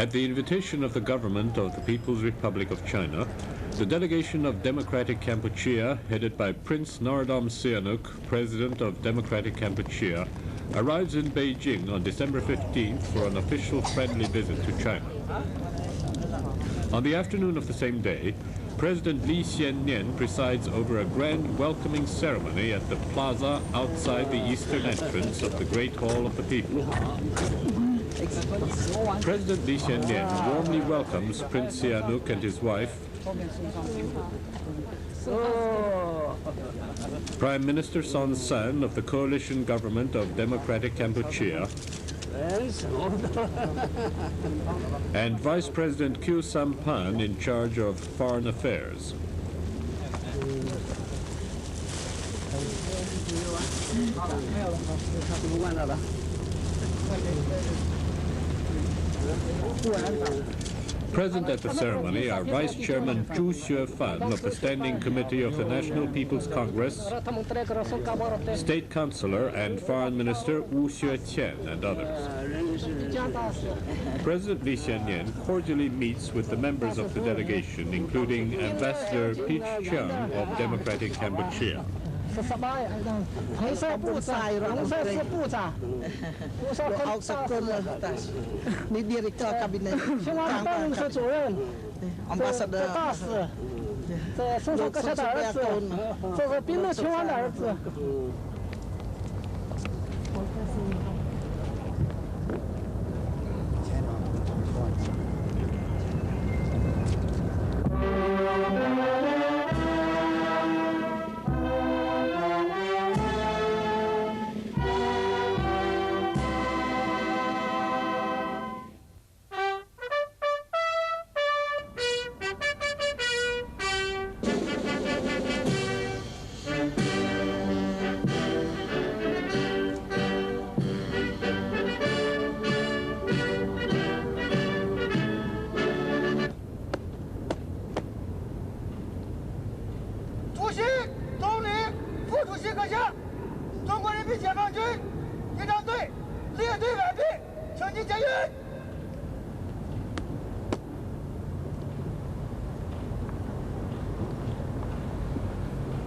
At the invitation of the government of the People's Republic of China, the delegation of Democratic Kampuchea, headed by Prince Norodom Sihanouk, President of Democratic Kampuchea, arrives in Beijing on December 15th for an official friendly visit to China. On the afternoon of the same day, President Lee Hsien Loong presides over a grand welcoming ceremony at the plaza outside the eastern entrance of the Great Hall of the People. President Lee Hsien Loong warmly welcomes Prince Sihanouk and his wife, Prime Minister Son Sann of the coalition government of Democratic Kampuchea, and Vice President Khieu Samphan in charge of foreign affairs. Present at the ceremony are Vice Chairman Zhu Xuefan of the Standing Committee of the National People's Congress, State Councilor and Foreign Minister Wu Xueqian, and others. President Lee Hsien Loong cordially meets with the members of the delegation, including Ambassador Peach Chiang of Democratic Kampuchea.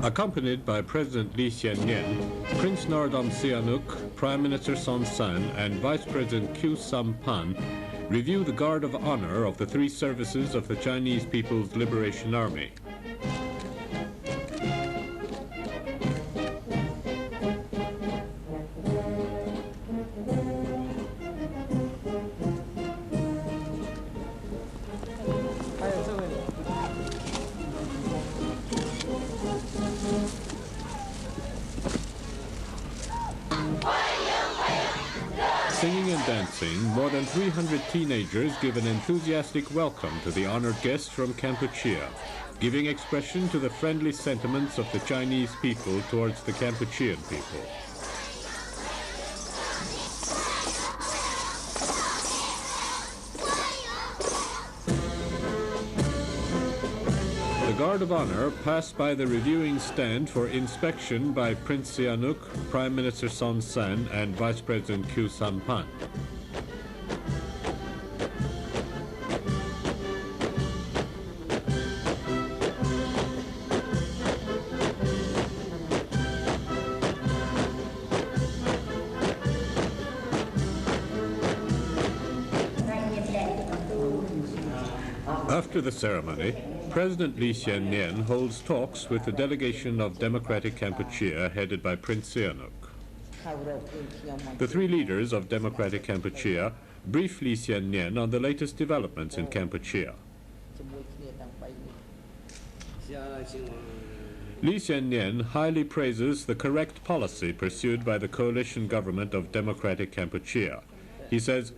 Accompanied by President Lee Hsien Loong, Prince Norodom Sihanouk, Prime Minister Son Sann, and Vice President Khieu Samphan review the Guard of Honor of the three services of the Chinese People's Liberation Army. Singing and dancing, more than 300 teenagers give an enthusiastic welcome to the honored guests from Kampuchea, giving expression to the friendly sentiments of the Chinese people towards the Kampuchean people. The Guard of Honor passed by the reviewing stand for inspection by Prince Sihanouk, Prime Minister Son Sann, and Vice President Khieu Samphan. After the ceremony, President Lee Hsien Loong holds talks with the delegation of Democratic Kampuchea headed by Prince Sihanouk. The three leaders of Democratic Kampuchea brief Lee Hsien Loong on the latest developments in Kampuchea. Lee Hsien Loong highly praises the correct policy pursued by the coalition government of Democratic Kampuchea. He says,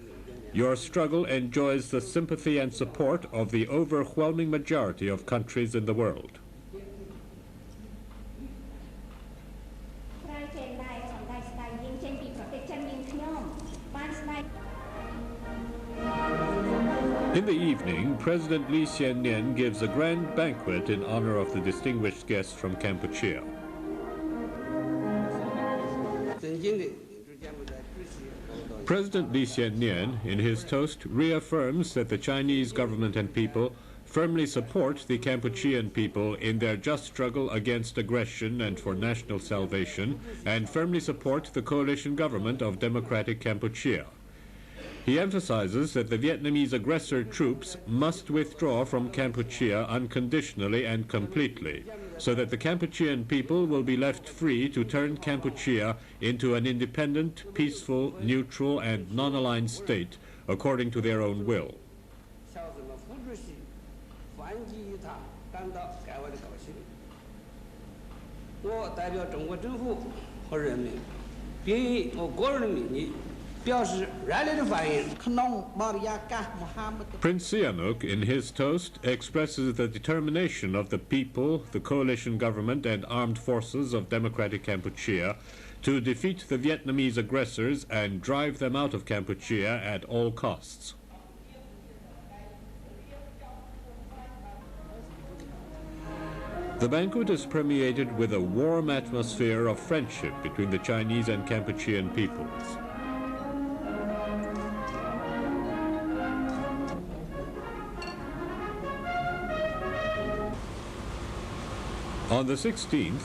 "Your struggle enjoys the sympathy and support of the overwhelming majority of countries in the world." In the evening, President Lee Hsien Loong gives a grand banquet in honor of the distinguished guests from Kampuchea. President Lee Hsien-nian, in his toast, reaffirms that the Chinese government and people firmly support the Kampuchean people in their just struggle against aggression and for national salvation, and firmly support the coalition government of Democratic Kampuchea. He emphasizes that the Vietnamese aggressor troops must withdraw from Kampuchea unconditionally and completely, so that the Kampuchean people will be left free to turn Kampuchea into an independent, peaceful, neutral, and non-aligned state according to their own will. 我代表中国政府和人民，并以我个人的名义表示热烈的欢迎。 Prince Sihanouk, in his toast, expresses the determination of the people, the coalition government, and armed forces of Democratic Kampuchea to defeat the Vietnamese aggressors and drive them out of Kampuchea at all costs. The banquet is permeated with a warm atmosphere of friendship between the Chinese and Kampuchean peoples. On the 16th,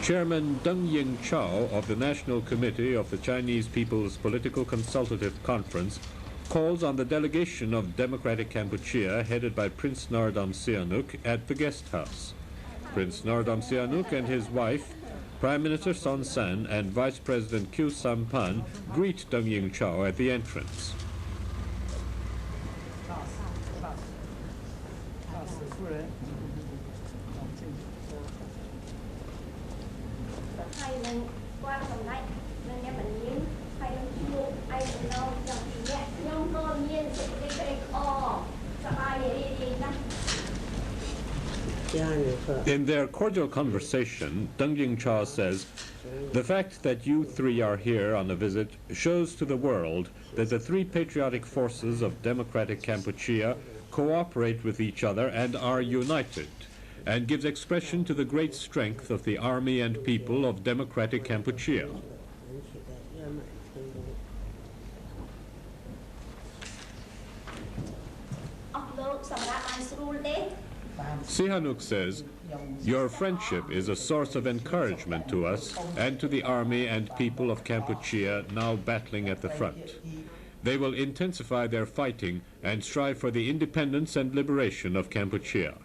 Chairman Deng Yingchao of the National Committee of the Chinese People's Political Consultative Conference calls on the delegation of Democratic Kampuchea headed by Prince Norodom Sihanouk at the guest house. Prince Norodom Sihanouk and his wife, Prime Minister Son Sann and Vice President Khieu Samphan greet Deng Yingchao at the entrance. In their cordial conversation, Deng Yingchao says, "The fact that you three are here on a visit shows to the world that the three patriotic forces of Democratic Kampuchea cooperate with each other and are united, and gives expression to the great strength of the army and people of Democratic Kampuchea." Sihanouk says, "Your friendship is a source of encouragement to us and to the army and people of Kampuchea now battling at the front. They will intensify their fighting and strive for the independence and liberation of Kampuchea."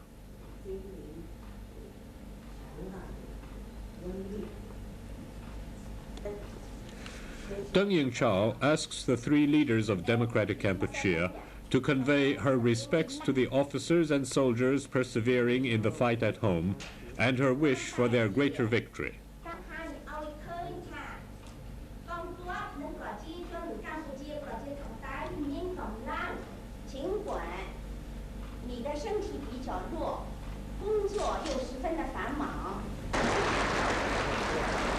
Deng Yingchao asks the three leaders of Democratic Kampuchea to convey her respects to the officers and soldiers persevering in the fight at home and her wish for their greater victory.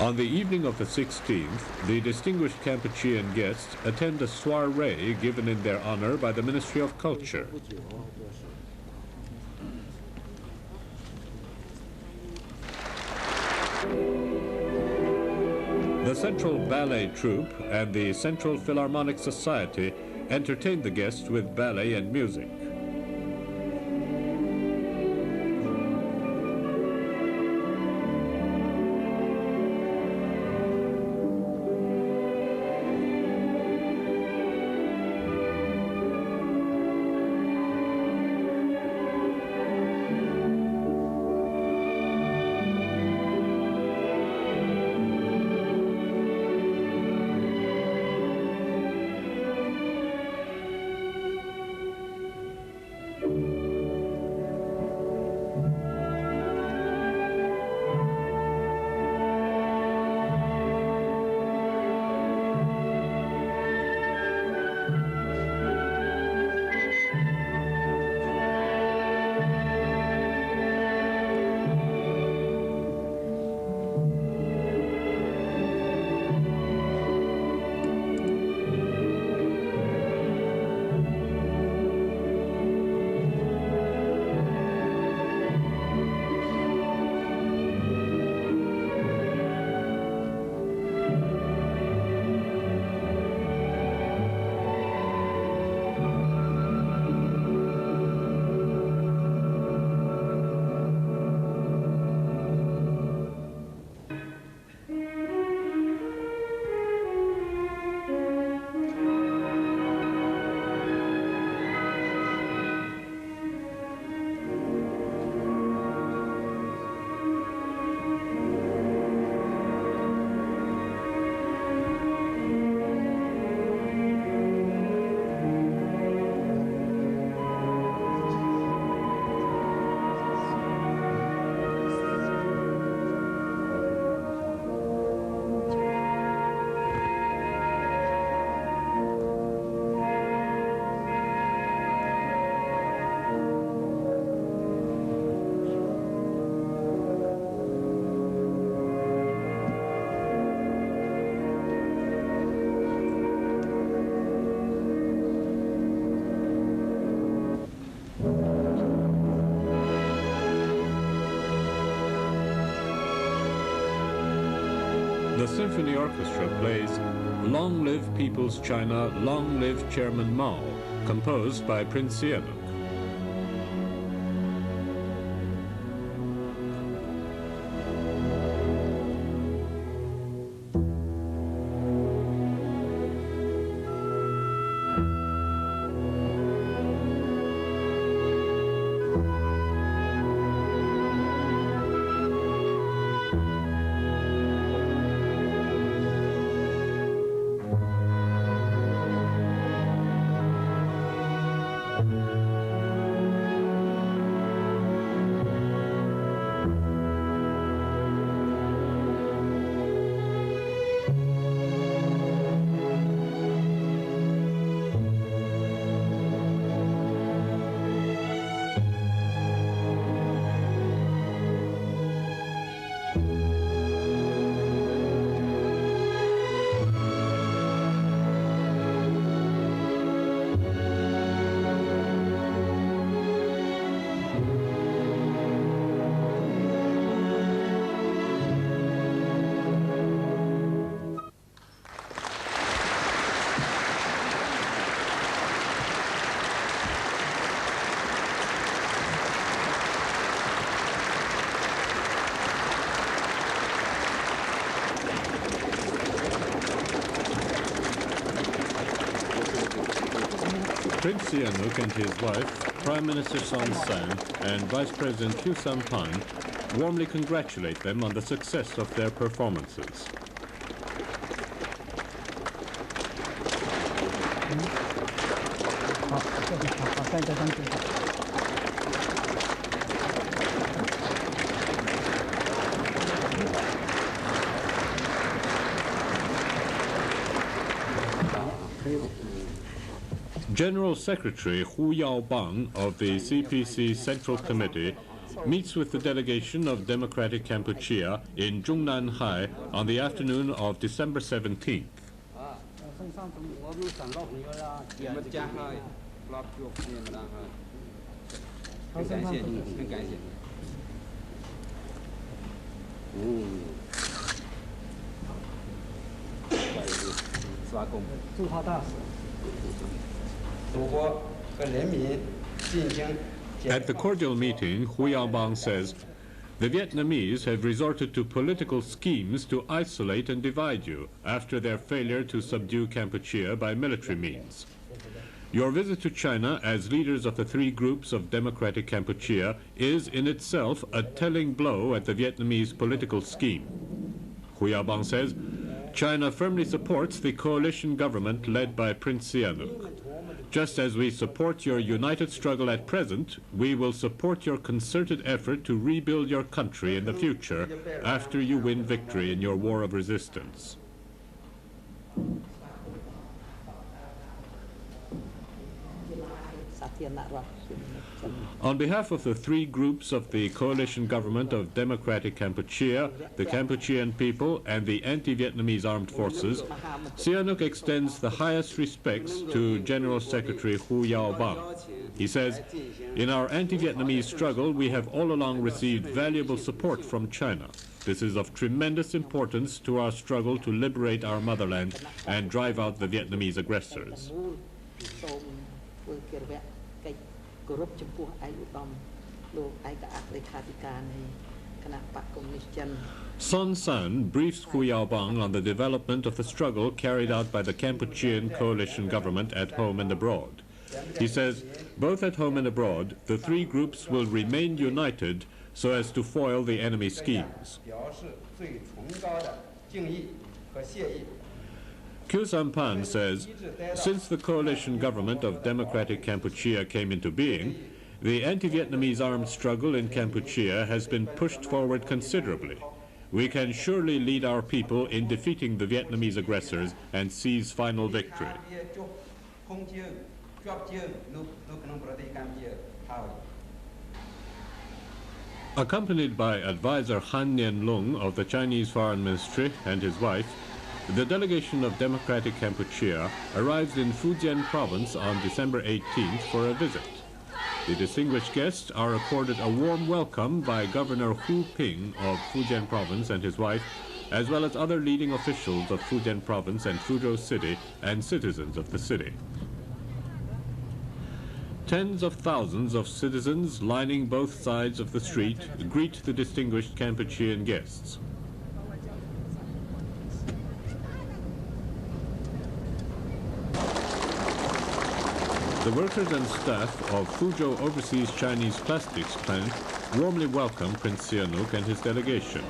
On the evening of the 16th, the distinguished Kampuchean guests attend a soiree given in their honor by the Ministry of Culture. The Central Ballet Troupe and the Central Philharmonic Society entertained the guests with ballet and music. The symphony orchestra plays Long Live People's China, Long Live Chairman Mao, composed by Prince Sihanouk. Prince Sihanouk and his wife, Prime Minister Son Sann, and Vice President Khieu Samphan warmly congratulate them on the success of their performances. General Secretary Hu Yaobang of the CPC Central Committee meets with the delegation of Democratic Kampuchea in Jungnanhai on the afternoon of December 17th. At the cordial meeting, Hu Yaobang says, "The Vietnamese have resorted to political schemes to isolate and divide you after their failure to subdue Kampuchea by military means. Your visit to China as leaders of the three groups of Democratic Kampuchea is in itself a telling blow at the Vietnamese political scheme." Hu Yaobang says, "China firmly supports the coalition government led by Prince Sihanouk. Just as we support your united struggle at present, we will support your concerted effort to rebuild your country in the future after you win victory in your war of resistance." On behalf of the three groups of the coalition government of Democratic Kampuchea, the Kampuchean people, and the anti-Vietnamese armed forces, Sihanouk extends the highest respects to General Secretary Hu Yaobang. He says, "In our anti-Vietnamese struggle, we have all along received valuable support from China. This is of tremendous importance to our struggle to liberate our motherland and drive out the Vietnamese aggressors." Son Sann briefs Hu Yaobang on the development of the struggle carried out by the Kampuchean coalition government at home and abroad. He says, "Both at home and abroad, the three groups will remain united so as to foil the enemy schemes." Khieu Samphan says, "Since the coalition government of Democratic Kampuchea came into being, the anti-Vietnamese armed struggle in Kampuchea has been pushed forward considerably. We can surely lead our people in defeating the Vietnamese aggressors and seize final victory." Accompanied by advisor Han Nien Lung of the Chinese Foreign Ministry and his wife, the delegation of Democratic Kampuchea arrives in Fujian province on December 18th for a visit. The distinguished guests are accorded a warm welcome by Governor Hu Ping of Fujian province and his wife, as well as other leading officials of Fujian province and Fuzhou city and citizens of the city. Tens of thousands of citizens lining both sides of the street greet the distinguished Kampuchean guests. The workers and staff of Fuzhou Overseas Chinese Plastics Plant warmly welcome Prince Sihanouk and his delegation.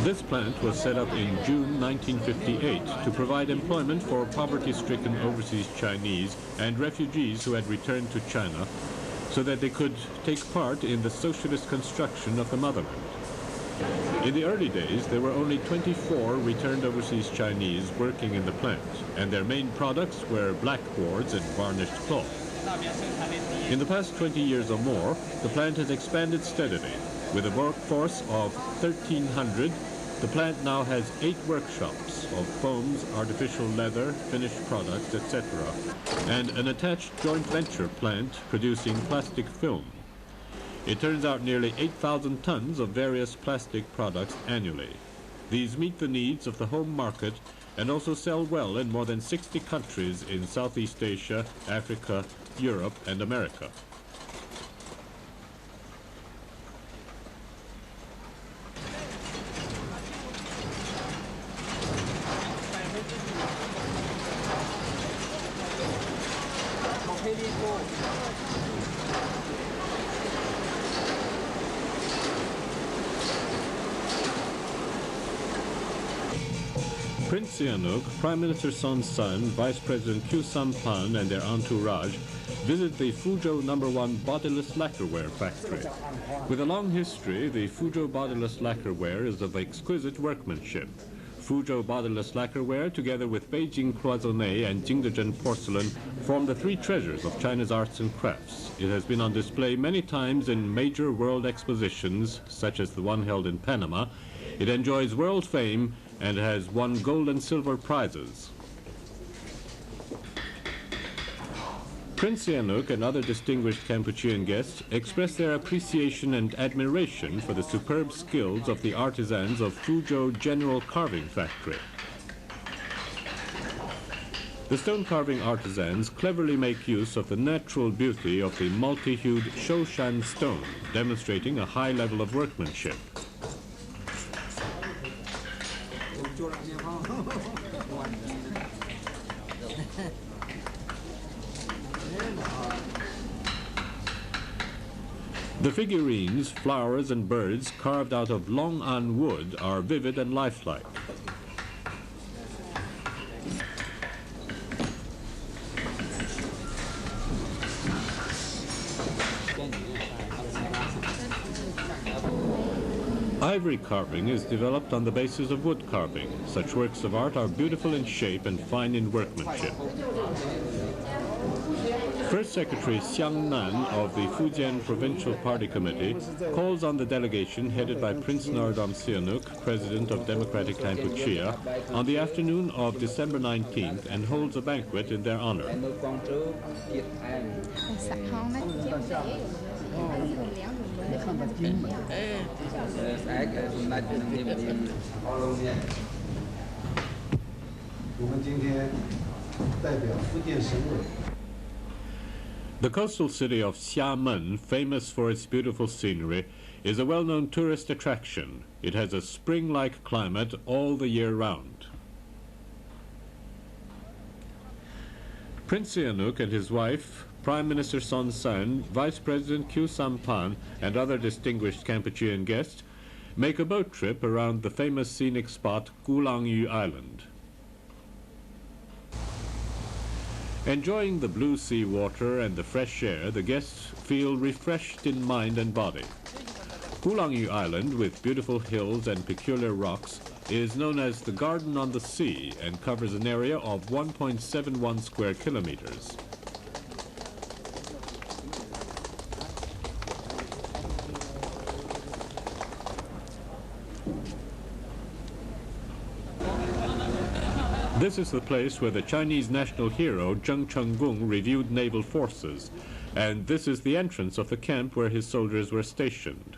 This plant was set up in June 1958 to provide employment for poverty-stricken overseas Chinese and refugees who had returned to China so that they could take part in the socialist construction of the motherland. In the early days, there were only 24 returned overseas Chinese working in the plant, and their main products were blackboards and varnished cloth. In the past 20 years or more, the plant has expanded steadily. With a workforce of 1,300, the plant now has 8 workshops of foams, artificial leather, finished products, etc., and an attached joint venture plant producing plastic film. It turns out nearly 8,000 tons of various plastic products annually. These meet the needs of the home market and also sell well in more than 60 countries in Southeast Asia, Africa, Europe, and America. Prince Sihanouk, Prime Minister Son Sann, Vice President Khieu Samphan and their entourage visit the Fuzhou No. 1 bodiless lacquerware factory. With a long history, the Fuzhou bodiless lacquerware is of exquisite workmanship. Fuzhou bodiless lacquerware, together with Beijing cloisonné and Jingdezhen porcelain, form the 3 treasures of China's arts and crafts. It has been on display many times in major world expositions, such as the one held in Panama. It enjoys world fame and has won gold and silver prizes. Prince Sihanouk and other distinguished Kampuchean guests express their appreciation and admiration for the superb skills of the artisans of Fuzhou General Carving Factory. The stone carving artisans cleverly make use of the natural beauty of the multi-hued Shoshan stone, demonstrating a high level of workmanship. The figurines, flowers and birds carved out of Long An wood are vivid and lifelike. Ivory carving is developed on the basis of wood carving. Such works of art are beautiful in shape and fine in workmanship. First Secretary Xiang Nan of the Fujian Provincial Party Committee calls on the delegation headed by Prince Norodom Sihanouk, President of Democratic Kampuchea, on the afternoon of December 19th and holds a banquet in their honor. The coastal city of Xiamen, famous for its beautiful scenery, is a well-known tourist attraction. It has a spring-like climate all the year round. Prince Sihanouk and his wife, Prime Minister Son Sann, Vice President Khieu Samphan, and other distinguished Kampuchean guests make a boat trip around the famous scenic spot Gulangyu Island. Enjoying the blue sea water and the fresh air, the guests feel refreshed in mind and body. Gulangyu Island, with beautiful hills and peculiar rocks, is known as the Garden on the Sea and covers an area of 1.71 square kilometers. This is the place where the Chinese national hero Zheng Chenggung reviewed naval forces, and this is the entrance of the camp where his soldiers were stationed.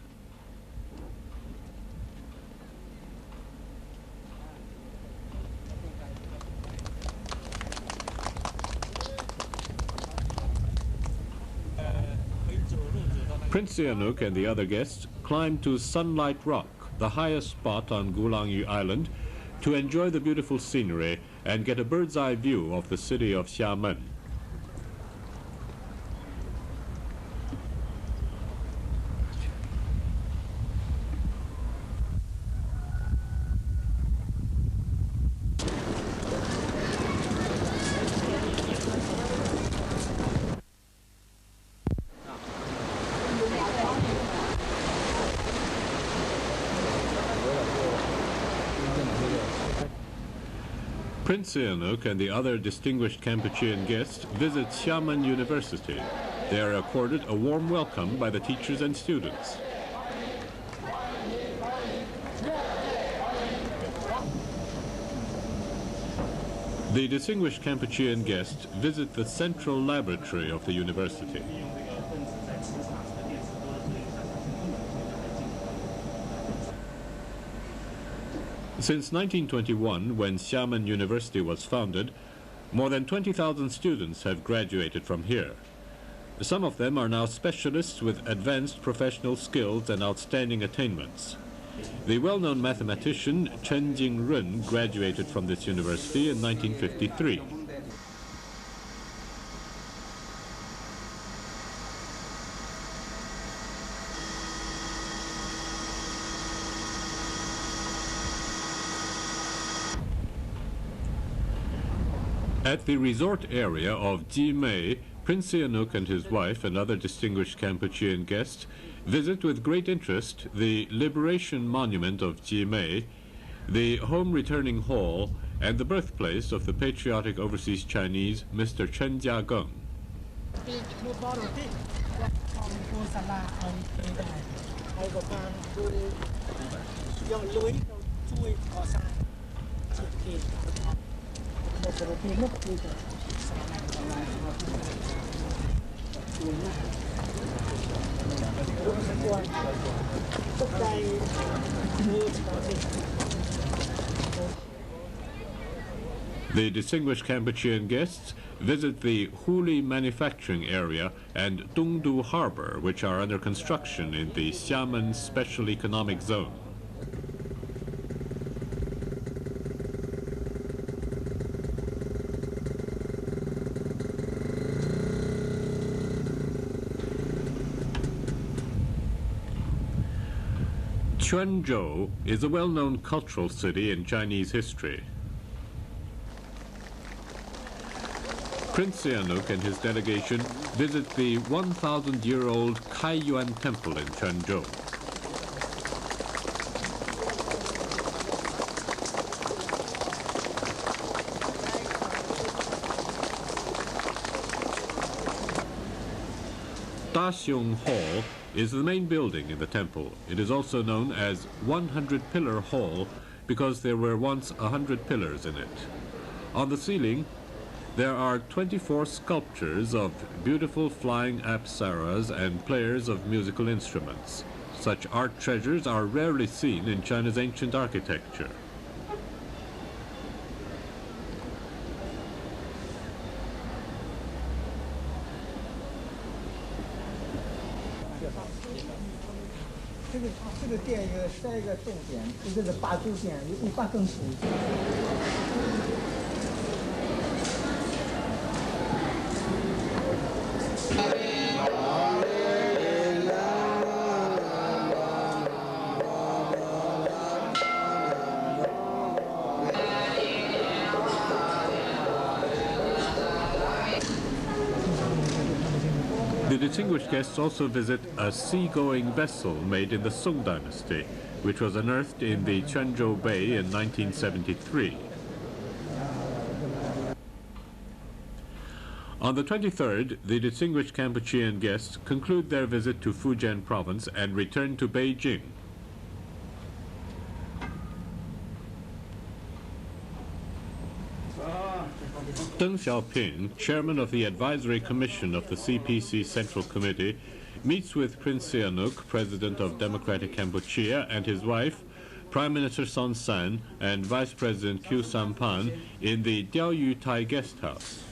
Prince Sihanouk and the other guests climbed to Sunlight Rock, the highest spot on Gulangyu Island, to enjoy the beautiful scenery and get a bird's-eye view of the city of Xiamen. Prince Sihanouk and the other distinguished Kampuchean guests visit Xiamen University. They are accorded a warm welcome by the teachers and students. The distinguished Kampuchean guests visit the central laboratory of the university. Since 1921, when Xiamen University was founded, more than 20,000 students have graduated from here. Some of them are now specialists with advanced professional skills and outstanding attainments. The well-known mathematician Chen Jingrun graduated from this university in 1953. At the resort area of Jimei, Prince Sihanouk and his wife and other distinguished Kampuchean guests visit with great interest the Liberation Monument of Jimei, the Home Returning Hall, and the birthplace of the patriotic overseas Chinese Mr. Chen Jiageng. The distinguished Kampuchean guests visit the Huli manufacturing area and Dongdu Harbor, which are under construction in the Xiamen Special Economic Zone. Quanzhou is a well-known cultural city in Chinese history. Prince Sihanouk and his delegation visit the 1,000-year-old Kaiyuan Temple in Quanzhou. Daxiong Hall is the main building in the temple. It is also known as 100-Pillar Hall because there were once 100 pillars in it. On the ceiling, there are 24 sculptures of beautiful flying apsaras and players of musical instruments. Such art treasures are rarely seen in China's ancient architecture. The distinguished guests also visit a sea-going vessel made in the Song Dynasty, which was unearthed in the Quanzhou Bay in 1973. On the 23rd, the distinguished Kampuchean guests conclude their visit to Fujian province and return to Beijing. Deng Xiaoping, chairman of the Advisory Commission of the CPC Central Committee, meets with Prince Sihanouk, president of Democratic Kampuchea, and his wife, Prime Minister Son Sann, and Vice President Khieu Samphan in the Diaoyu Thai guest house.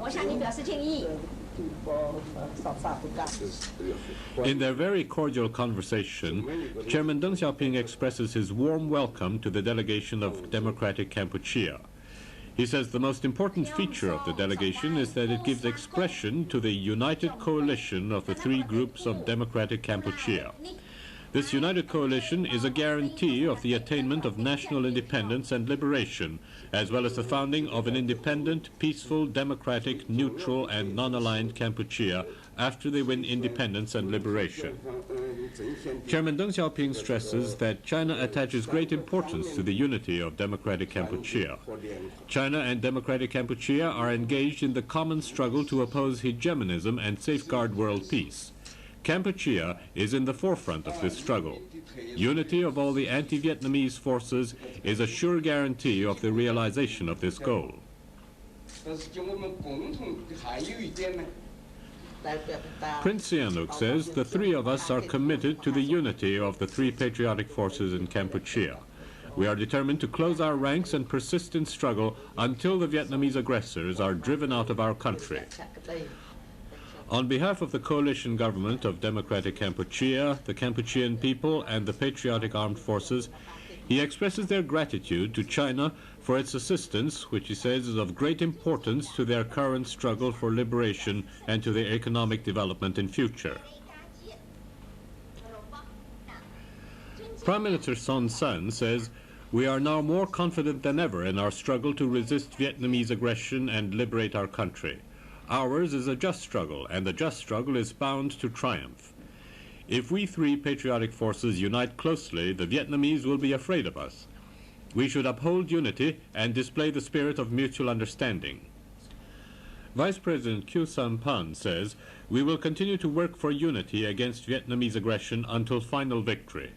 我向您表示敬意。 In their very cordial conversation, Chairman Deng Xiaoping expresses his warm welcome to the delegation of Democratic Kampuchea. He says the most important feature of the delegation is that it gives expression to the united coalition of the three groups of Democratic Kampuchea. This united coalition is a guarantee of the attainment of national independence and liberation, as well as the founding of an independent, peaceful, democratic, neutral, and non-aligned Kampuchea after they win independence and liberation. Chairman Deng Xiaoping stresses that China attaches great importance to the unity of Democratic Kampuchea. China and Democratic Kampuchea are engaged in the common struggle to oppose hegemonism and safeguard world peace. Kampuchea is in the forefront of this struggle. Unity of all the anti-Vietnamese forces is a sure guarantee of the realization of this goal. Prince Sihanouk says the three of us are committed to the unity of the three patriotic forces in Kampuchea. We are determined to close our ranks and persist in struggle until the Vietnamese aggressors are driven out of our country. On behalf of the coalition government of Democratic Kampuchea, the Kampuchean people, and the patriotic armed forces, he expresses their gratitude to China for its assistance, which he says is of great importance to their current struggle for liberation and to their economic development in future. Prime Minister Son Sann says, "We are now more confident than ever in our struggle to resist Vietnamese aggression and liberate our country. Ours is a just struggle, and the just struggle is bound to triumph. If we three patriotic forces unite closely, the Vietnamese will be afraid of us. We should uphold unity and display the spirit of mutual understanding." Vice President Khieu Samphan says, "We will continue to work for unity against Vietnamese aggression until final victory."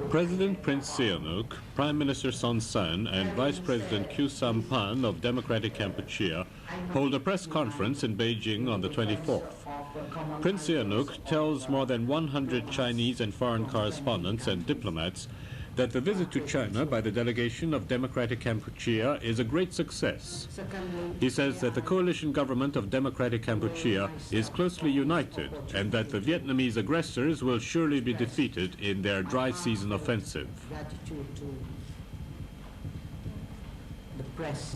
President Prince Sihanouk, Prime Minister Son Sann, and Vice President Khieu Samphan of Democratic Kampuchea hold a press conference in Beijing on the 24th. Prince Sihanouk tells more than 100 Chinese and foreign correspondents and diplomats that the visit to China by the delegation of Democratic Kampuchea is a great success. He says that the coalition government of Democratic Kampuchea is closely united and that the Vietnamese aggressors will surely be defeated in their dry season offensive. Gratitude to the press.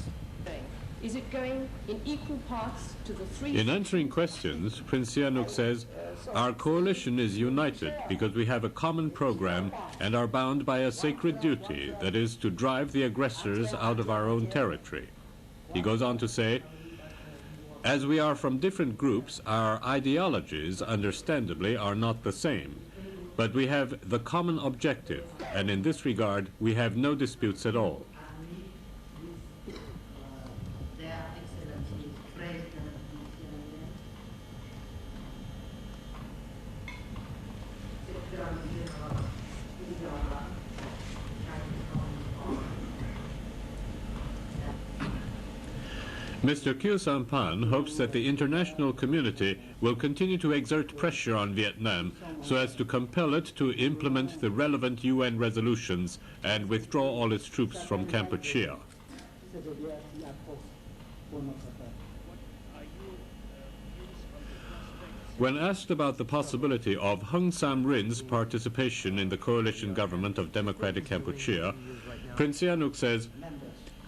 Is it going in equal parts to the three? In answering questions, Prince Sihanouk says, "Our coalition is united because we have a common program and are bound by a sacred duty, that is, to drive the aggressors out of our own territory." He goes on to say, "As we are from different groups, our ideologies, understandably, are not the same. But we have the common objective, and in this regard, we have no disputes at all." Mr. Khieu Samphan hopes that the international community will continue to exert pressure on Vietnam so as to compel it to implement the relevant UN resolutions and withdraw all its troops from Kampuchea. When asked about the possibility of Hung Sam-rin's participation in the coalition government of Democratic Kampuchea, Prince Sihanouk says,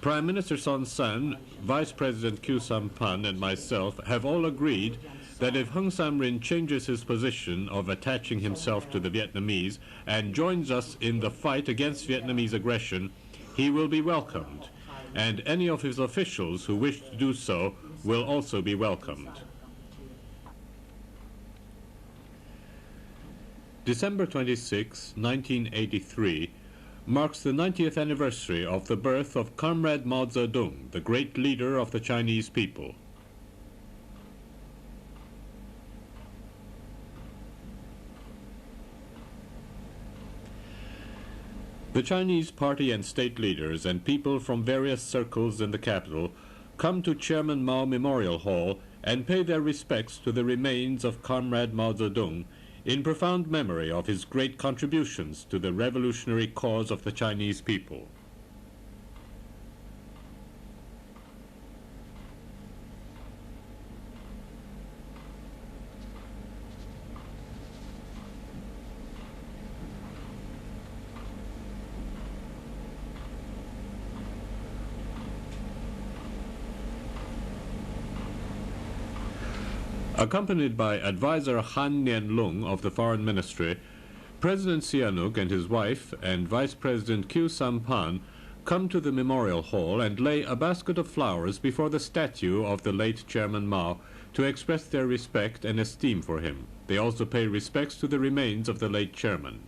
"Prime Minister Son Sann, Vice President Khieu Samphan, and myself have all agreed that if Hung Sam-rin changes his position of attaching himself to the Vietnamese and joins us in the fight against Vietnamese aggression, he will be welcomed, and any of his officials who wish to do so will also be welcomed." December 26, 1983, marks the 90th anniversary of the birth of Comrade Mao Zedong, the great leader of the Chinese people. The Chinese party and state leaders and people from various circles in the capital come to Chairman Mao Memorial Hall and pay their respects to the remains of Comrade Mao Zedong in profound memory of his great contributions to the revolutionary cause of the Chinese people. Accompanied by advisor Han Nianlung of the Foreign Ministry, President Sihanouk and his wife and Vice President Khieu Samphan come to the Memorial Hall and lay a basket of flowers before the statue of the late Chairman Mao to express their respect and esteem for him. They also pay respects to the remains of the late chairman.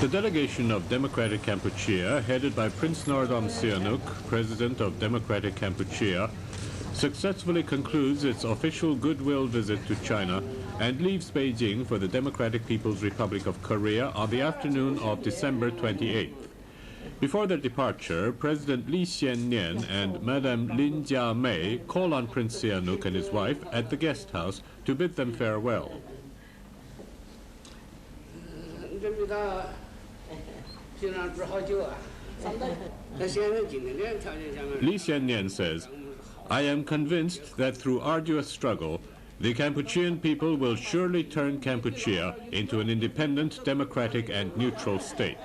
The delegation of Democratic Kampuchea, headed by Prince Norodom Sihanouk, President of Democratic Kampuchea, successfully concludes its official goodwill visit to China and leaves Beijing for the Democratic People's Republic of Korea on the afternoon of December 28th. Before their departure, President Lee Hsien Nian and Madame Lin Jiamei call on Prince Sihanouk and his wife at the guest house to bid them farewell. Lee Hsien Nian says, "I am convinced that through arduous struggle, the Kampuchean people will surely turn Kampuchea into an independent, democratic and neutral state."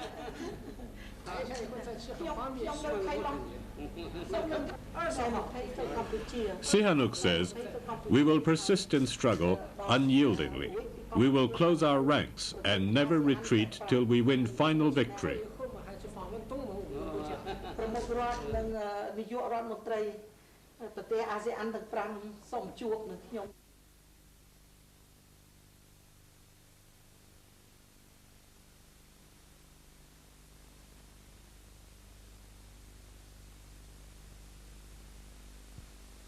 Sihanouk says, "We will persist in struggle unyieldingly. We will close our ranks and never retreat till we win final victory."